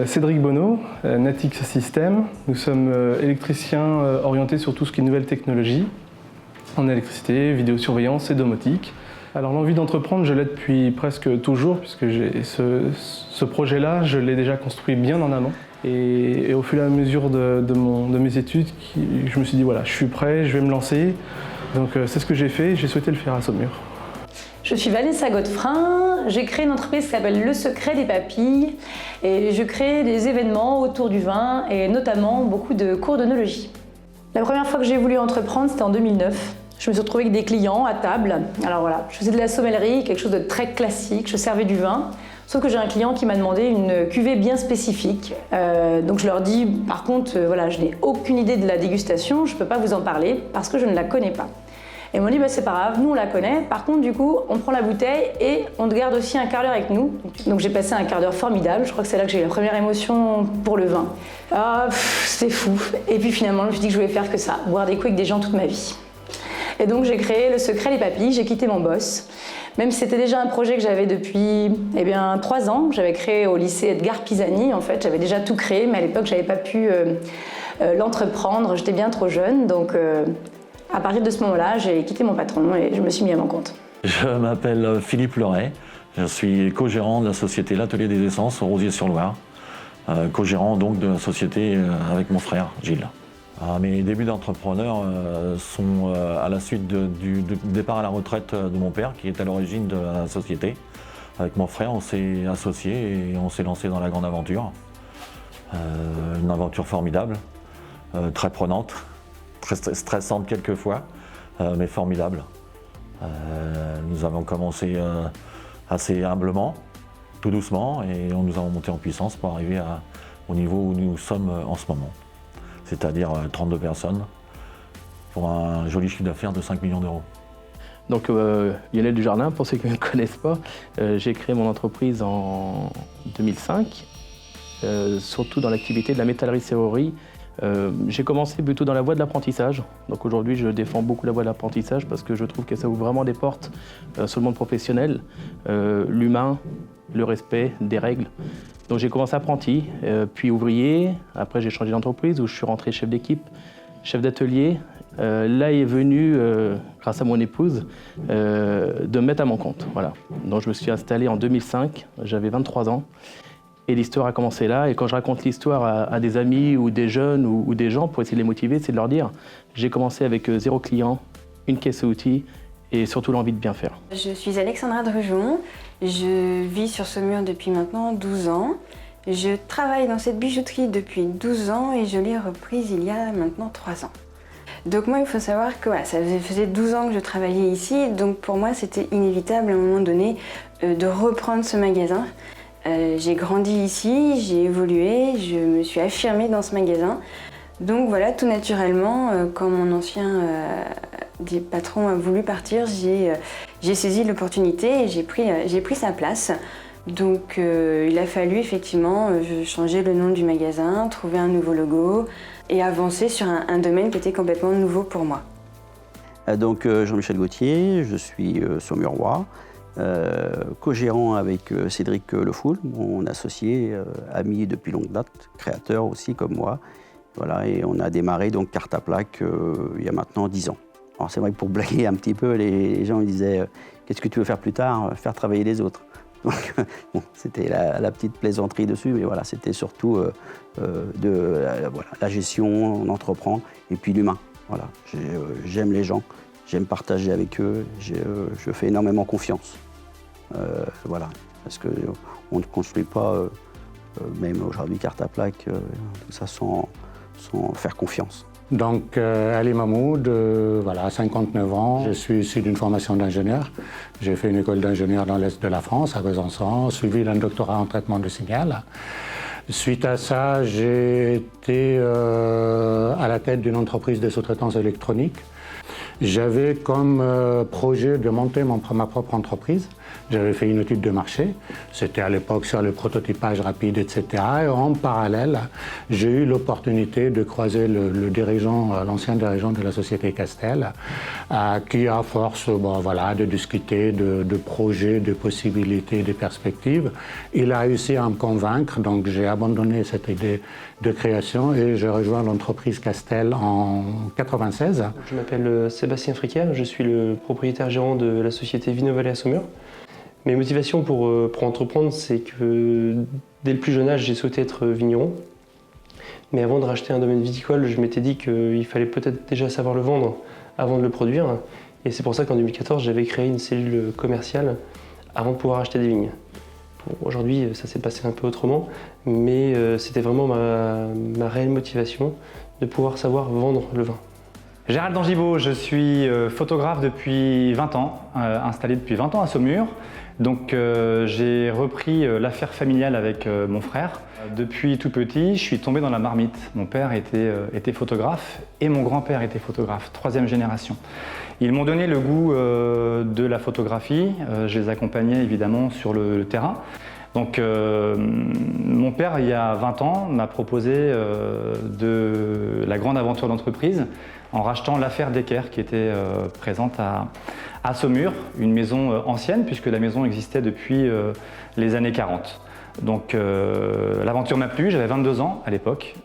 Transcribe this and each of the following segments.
Cédric Bonneau, Natix System. Nous sommes électriciens orientés sur tout ce qui est nouvelles technologies, en électricité, vidéosurveillance et domotique. Alors l'envie d'entreprendre, je l'ai depuis presque toujours, puisque ce projet-là, je l'ai déjà construit bien en amont. Et au fur et à mesure de mes études, je me suis dit voilà, je suis prêt, je vais me lancer. Donc c'est ce que j'ai fait, j'ai souhaité le faire à Saumur. Je suis Vanessa Godefrin, j'ai créé une entreprise qui s'appelle Le Secret des Papilles et je crée des événements autour du vin et notamment beaucoup de cours d'œnologie. La première fois que j'ai voulu entreprendre, c'était en 2009. Je me suis retrouvée avec des clients à table. Alors voilà, je faisais de la sommellerie, quelque chose de très classique, je servais du vin. Sauf que j'ai un client qui m'a demandé une cuvée bien spécifique. Donc je leur dis, par contre, voilà, je n'ai aucune idée de la dégustation, je ne peux pas vous en parler parce que je ne la connais pas. Et ils m'ont dit, bah, c'est pas grave, nous on la connaît. Par contre, du coup, on prend la bouteille et on garde aussi un quart d'heure avec nous. Donc j'ai passé un quart d'heure formidable. Je crois que c'est là que j'ai eu la première émotion pour le vin. Ah, c'était fou. Et puis finalement, je me suis dit que je voulais faire que ça, boire des coups avec des gens toute ma vie. Et donc j'ai créé Le Secret des Papilles, j'ai quitté mon boss. Même si c'était déjà un projet que j'avais depuis 3 ans, j'avais créé au lycée Edgar Pisani. En fait, j'avais déjà tout créé, mais à l'époque, j'avais pas pu l'entreprendre. J'étais bien trop jeune, donc à partir de ce moment-là, j'ai quitté mon patron et je me suis mis à mon compte. Je m'appelle Philippe Leray, je suis co-gérant de la société L'Atelier des Essences au Rosier-sur-Loire, co-gérant donc de la société avec mon frère Gilles. Mes débuts d'entrepreneur sont à la suite du départ à la retraite de mon père, qui est à l'origine de la société. Avec mon frère, on s'est associés et on s'est lancé dans la grande aventure. Une aventure formidable, très prenante, très stressante quelquefois, mais formidable. Nous avons commencé assez humblement, tout doucement, et nous avons monté en puissance pour arriver au niveau où nous sommes en ce moment. C'est-à-dire 32 personnes, pour un joli chiffre d'affaires de 5 millions d'euros. Donc Lionel Dujardin, pour ceux qui ne me connaissent pas, j'ai créé mon entreprise en 2005, surtout dans l'activité de la métallerie-serrurerie. J'ai commencé plutôt dans la voie de l'apprentissage. Donc aujourd'hui, je défends beaucoup la voie de l'apprentissage parce que je trouve que ça ouvre vraiment des portes sur le monde professionnel, l'humain, le respect des règles. Donc j'ai commencé apprenti, puis ouvrier. Après, j'ai changé d'entreprise où je suis rentré chef d'équipe, chef d'atelier. Là est venu, grâce à mon épouse, de me mettre à mon compte. Voilà. Donc je me suis installé en 2005, j'avais 23 ans. Et l'histoire a commencé là. Et quand je raconte l'histoire à des amis ou des jeunes ou des gens pour essayer de les motiver, c'est de leur dire j'ai commencé avec 0 client, une caisse à outils et surtout l'envie de bien faire. Je suis Alexandra Drujon. Je vis sur Saumur depuis maintenant 12 ans. Je travaille dans cette bijouterie depuis 12 ans et je l'ai reprise il y a maintenant 3 ans. Donc moi, il faut savoir que voilà, ça faisait 12 ans que je travaillais ici. Donc pour moi, c'était inévitable à un moment donné de reprendre ce magasin. J'ai grandi ici, j'ai évolué, je me suis affirmée dans ce magasin. Donc voilà, tout naturellement, quand mon ancien patron a voulu partir, j'ai saisi l'opportunité et j'ai pris sa place. Donc il a fallu effectivement changer le nom du magasin, trouver un nouveau logo et avancer sur un domaine qui était complètement nouveau pour moi. Donc Jean-Michel Gauthier, je suis saumurois. Co-gérant avec Cédric Lefoul, mon associé, ami depuis longue date, créateur aussi comme moi. Voilà, et on a démarré donc Carte à Plaque il y a maintenant 10 ans. Alors c'est vrai que pour blaguer un petit peu, les gens me disaient qu'est-ce que tu veux faire plus tard? Faire travailler les autres. Donc bon, c'était la petite plaisanterie dessus, mais voilà, c'était surtout la gestion, on entreprend, et puis l'humain. Voilà, j'aime les gens, j'aime partager avec eux, je fais énormément confiance. Voilà, parce qu'on ne construit pas, même aujourd'hui, Carte à Plaque, tout ça sans faire confiance. Donc, Ali Mahmoud, voilà, 59 ans. Je suis issu d'une formation d'ingénieur. J'ai fait une école d'ingénieur dans l'Est de la France, à Besançon, suivi d'un doctorat en traitement de signal. Suite à ça, j'ai été à la tête d'une entreprise de sous-traitance électronique. J'avais comme projet de monter ma propre entreprise, J'avais fait une étude de marché, c'était à l'époque sur le prototypage rapide, etc. Et en parallèle, j'ai eu l'opportunité de croiser l'ancien dirigeant de la société Castel, qui à force de discuter de projets, de possibilités, de perspectives, il a réussi à me convaincre, donc j'ai abandonné cette idée de création et j'ai rejoint l'entreprise Castel en 1996. Je m'appelle Sébastien Fricker, je suis le propriétaire gérant de la société Vino-Vallée à Saumur. Mes motivations pour entreprendre, c'est que dès le plus jeune âge, j'ai souhaité être vigneron. Mais avant de racheter un domaine viticole, je m'étais dit qu'il fallait peut-être déjà savoir le vendre avant de le produire. Et c'est pour ça qu'en 2014, j'avais créé une cellule commerciale avant de pouvoir acheter des vignes. Aujourd'hui, ça s'est passé un peu autrement, mais c'était vraiment ma réelle motivation de pouvoir savoir vendre le vin. Gérald Dangibaud, je suis photographe depuis 20 ans, installé depuis 20 ans à Saumur. Donc j'ai repris l'affaire familiale avec mon frère. Depuis tout petit, je suis tombé dans la marmite. Mon père était photographe et mon grand-père était photographe, 3e génération. Ils m'ont donné le goût de la photographie. Je les accompagnais évidemment sur le terrain. Donc mon père, il y a 20 ans, m'a proposé de la grande aventure d'entreprise en rachetant l'affaire Decker qui était présente à Saumur, une maison ancienne puisque la maison existait depuis les années 40. Donc l'aventure m'a plu, j'avais 22 ans à l'époque,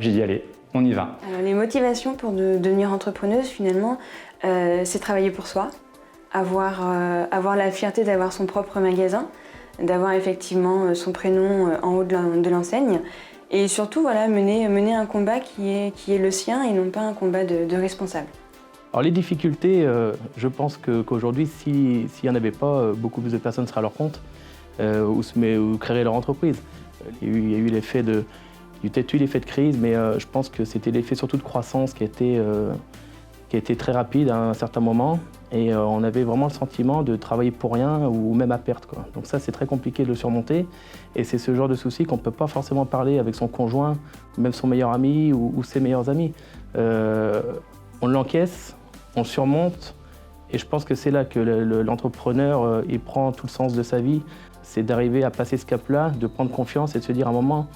j'ai dit allez, on y va. Alors, les motivations pour devenir entrepreneuse finalement, c'est travailler pour soi, avoir la fierté d'avoir son propre magasin, d'avoir effectivement son prénom en haut de l'enseigne et surtout mener un combat qui est le sien et non pas un combat de responsable. Alors les difficultés, je pense qu'aujourd'hui, s'il n'y en avait pas, beaucoup plus de personnes seraient à leur compte ou créeraient leur entreprise. Il y a eu l'effet de crise, mais je pense que c'était l'effet surtout de croissance qui a été très rapide à un certain moment. Et on avait vraiment le sentiment de travailler pour rien ou même à perte, quoi. Donc ça, c'est très compliqué de le surmonter. Et c'est ce genre de souci qu'on ne peut pas forcément parler avec son conjoint, même son meilleur ami ou ses meilleurs amis. On l'encaisse, on surmonte. Et je pense que c'est là que l'entrepreneur il prend tout le sens de sa vie. C'est d'arriver à passer ce cap-là, de prendre confiance et de se dire à un moment,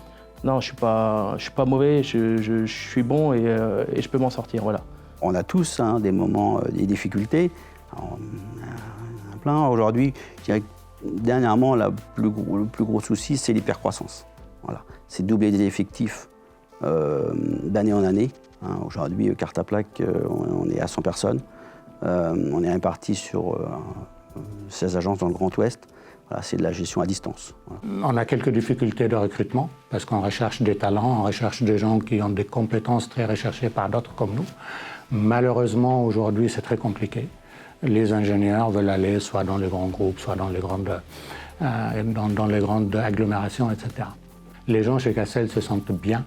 non, je suis pas mauvais, je suis bon et je peux m'en sortir, voilà. On a tous des moments, des difficultés, plein. Aujourd'hui, je dirais que dernièrement, le plus gros souci, c'est l'hypercroissance. Voilà. C'est doubler des effectifs d'année en année. Aujourd'hui, carte à plaque, on est à 100 personnes. On est répartis sur 16 agences dans le Grand Ouest. Voilà, c'est de la gestion à distance. Voilà. On a quelques difficultés de recrutement parce qu'on recherche des talents, on recherche des gens qui ont des compétences très recherchées par d'autres comme nous. Malheureusement, aujourd'hui, c'est très compliqué. Les ingénieurs veulent aller soit dans les grands groupes, soit dans les grandes agglomérations, etc. Les gens chez Castel se sentent bien.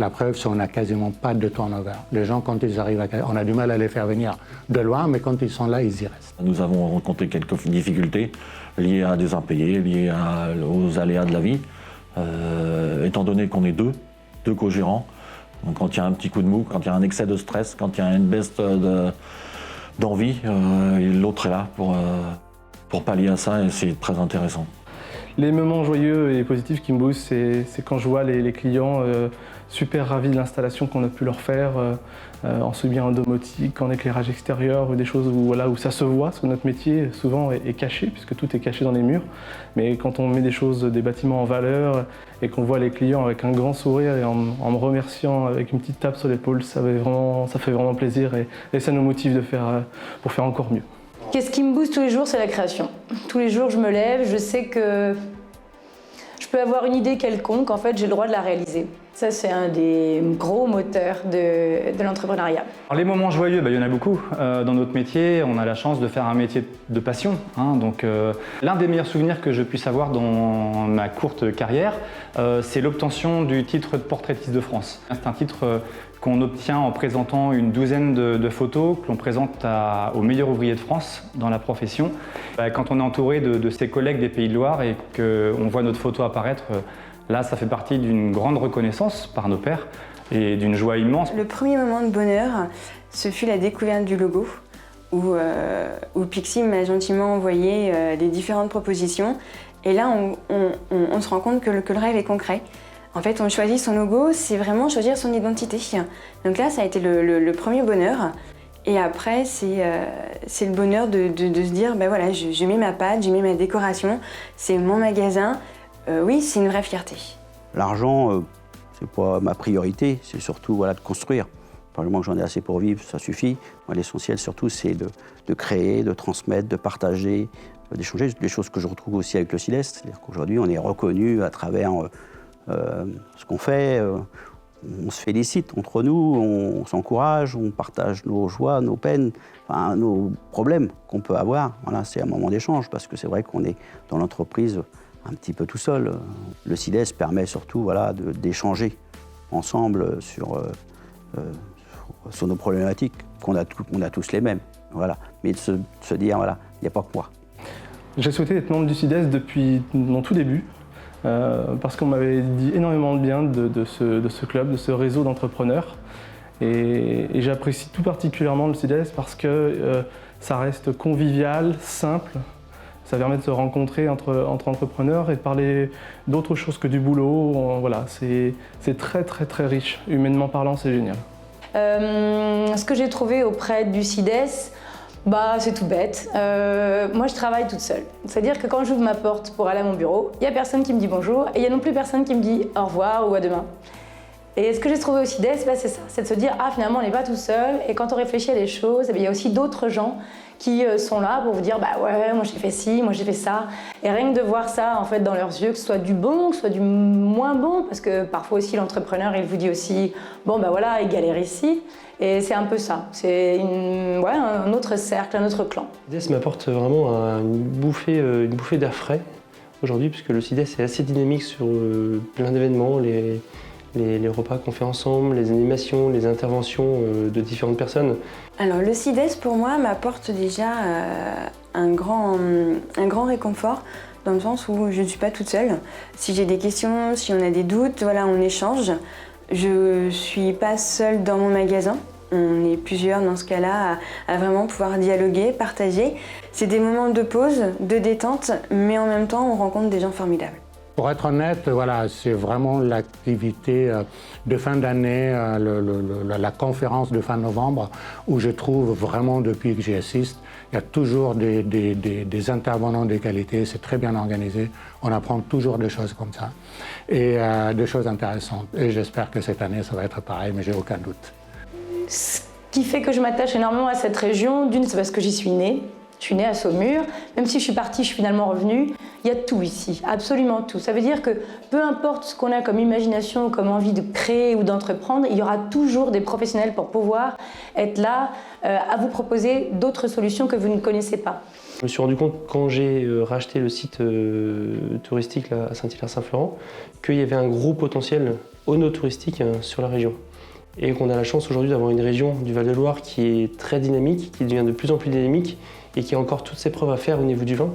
La preuve, c'est qu'on n'a quasiment pas de turnover. Les gens, quand ils arrivent on a du mal à les faire venir de loin, mais quand ils sont là, ils y restent. Nous avons rencontré quelques difficultés liées à des impayés, liées aux aléas de la vie. Étant donné qu'on est deux co-gérants, donc quand il y a un petit coup de mou, quand il y a un excès de stress, quand il y a une baisse d'envie, l'autre est là pour pallier à ça et c'est très intéressant. Les moments joyeux et positifs qui me boostent, c'est quand je vois les clients super ravis de l'installation qu'on a pu leur faire en subir en domotique, en éclairage extérieur, ou des choses où ça se voit, parce que notre métier souvent est caché, puisque tout est caché dans les murs. Mais quand on met des bâtiments en valeur et qu'on voit les clients avec un grand sourire et en me remerciant avec une petite tape sur l'épaule, ça fait vraiment plaisir et ça nous motive pour faire encore mieux. Qu'est-ce qui me booste tous les jours, c'est la création. Tous les jours, je me lève, je sais que je peux avoir une idée quelconque, en fait, j'ai le droit de la réaliser. Ça, c'est un des gros moteurs de l'entrepreneuriat. Les moments joyeux, il y en a beaucoup. Dans notre métier, on a la chance de faire un métier de passion. Donc, l'un des meilleurs souvenirs que je puisse avoir dans ma courte carrière, c'est l'obtention du titre de portraitiste de France. C'est un titre qu'on obtient en présentant une douzaine de photos que l'on présente aux meilleurs ouvriers de France dans la profession. Quand on est entouré de ses collègues des Pays de Loire et qu'on voit notre photo apparaître, là, ça fait partie d'une grande reconnaissance par nos pairs et d'une joie immense. Le premier moment de bonheur, ce fut la découverte du logo, où Pixie m'a gentiment envoyé des différentes propositions. Et là, on se rend compte que le rêve est concret. En fait, on choisit son logo, c'est vraiment choisir son identité. Donc là, ça a été le premier bonheur. Et après, c'est le bonheur de se dire, ben voilà, je mets ma patte, je mets ma décoration, c'est mon magasin. Oui, c'est une vraie fierté. L'argent, c'est pas ma priorité, c'est surtout voilà, de construire. Par le moment que j'en ai assez pour vivre, ça suffit. Moi, l'essentiel surtout, c'est de créer, de transmettre, de partager, d'échanger. Des choses que je retrouve aussi avec le CIDES. C'est-à-dire qu'aujourd'hui, on est reconnu à travers ce qu'on fait. On se félicite entre nous, on s'encourage, on partage nos joies, nos peines, enfin, nos problèmes qu'on peut avoir. Voilà, c'est un moment d'échange parce que c'est vrai qu'on est dans l'entreprise un petit peu tout seul. Le CIDES permet surtout voilà, d'échanger ensemble sur nos problématiques, qu'on a tous les mêmes. Voilà. Mais de se dire, voilà, il n'y a pas que moi. J'ai souhaité être membre du CIDES depuis mon tout début. Parce qu'on m'avait dit énormément de bien de ce club, de ce réseau d'entrepreneurs. Et j'apprécie tout particulièrement le CIDES parce que ça reste convivial, simple. Ça permet de se rencontrer entre entrepreneurs et de parler d'autre chose que du boulot. Voilà, c'est très très très riche. Humainement parlant, c'est génial. Ce que j'ai trouvé auprès du CIDES, c'est tout bête. Moi, je travaille toute seule. C'est-à-dire que quand j'ouvre ma porte pour aller à mon bureau, il n'y a personne qui me dit bonjour et il n'y a non plus personne qui me dit au revoir ou à demain. Et ce que j'ai trouvé au CIDES, c'est ça, c'est de se dire finalement, on n'est pas tout seul. Et quand on réfléchit à des choses, il y a aussi d'autres gens qui sont là pour vous dire ouais, moi j'ai fait ci, moi j'ai fait ça. Et rien que de voir ça en fait dans leurs yeux, que ce soit du bon, que ce soit du moins bon, parce que parfois aussi l'entrepreneur il vous dit aussi voilà, il galère ici. Et c'est un peu ça, c'est un autre cercle, un autre clan. Le CIDES m'apporte vraiment une bouffée d'air frais aujourd'hui, puisque le CIDES est assez dynamique sur plein d'événements, les repas qu'on fait ensemble, les animations, les interventions de différentes personnes. Alors le CIDES pour moi m'apporte déjà un grand réconfort, dans le sens où je ne suis pas toute seule. Si j'ai des questions, si on a des doutes, voilà, on échange. Je ne suis pas seule dans mon magasin. On est plusieurs dans ce cas-là à vraiment pouvoir dialoguer, partager. C'est des moments de pause, de détente, mais en même temps, on rencontre des gens formidables. Pour être honnête, voilà, c'est vraiment l'activité de fin d'année, la conférence de fin novembre, où je trouve vraiment, depuis que j'y assiste, il y a toujours des intervenants de qualité, c'est très bien organisé, on apprend toujours des choses comme ça, et des choses intéressantes. Et j'espère que cette année, ça va être pareil, mais j'ai aucun doute. Ce qui fait que je m'attache énormément à cette région, d'une, c'est parce que j'y suis née. Je suis née à Saumur, même si je suis partie, je suis finalement revenue. Il y a tout ici, absolument tout. Ça veut dire que peu importe ce qu'on a comme imagination, comme envie de créer ou d'entreprendre, il y aura toujours des professionnels pour pouvoir être là à vous proposer d'autres solutions que vous ne connaissez pas. Je me suis rendu compte quand j'ai racheté le site touristique là, à Saint-Hilaire-Saint-Florent qu'il y avait un gros potentiel ono-touristique sur la région. Et qu'on a la chance aujourd'hui d'avoir une région du Val-de-Loire qui est très dynamique, qui devient de plus en plus dynamique et qui a encore toutes ses preuves à faire au niveau du vin.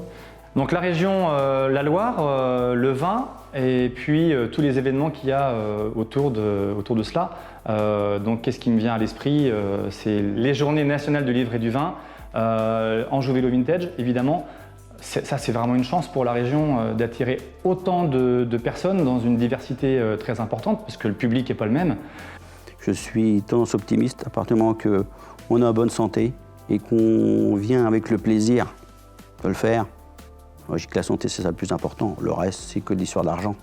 Donc la région, la Loire, le vin et puis tous les événements qu'il y a autour de cela. Donc qu'est-ce qui me vient à l'esprit? C'est les journées nationales du livre et du vin, Anjou Vélo Vintage évidemment. Ça c'est vraiment une chance pour la région d'attirer autant de personnes dans une diversité très importante parce que le public n'est pas le même. Je suis tendance optimiste à partir du moment qu'on est en bonne santé et qu'on vient avec le plaisir de le faire. Moi, je dis que la santé, c'est ça le plus important. Le reste, c'est que l'histoire d'argent.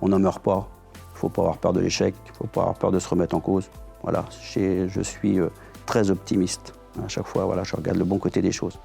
On n'en meurt pas. Il ne faut pas avoir peur de l'échec. Il ne faut pas avoir peur de se remettre en cause. Voilà, je suis très optimiste. À chaque fois, voilà, je regarde le bon côté des choses.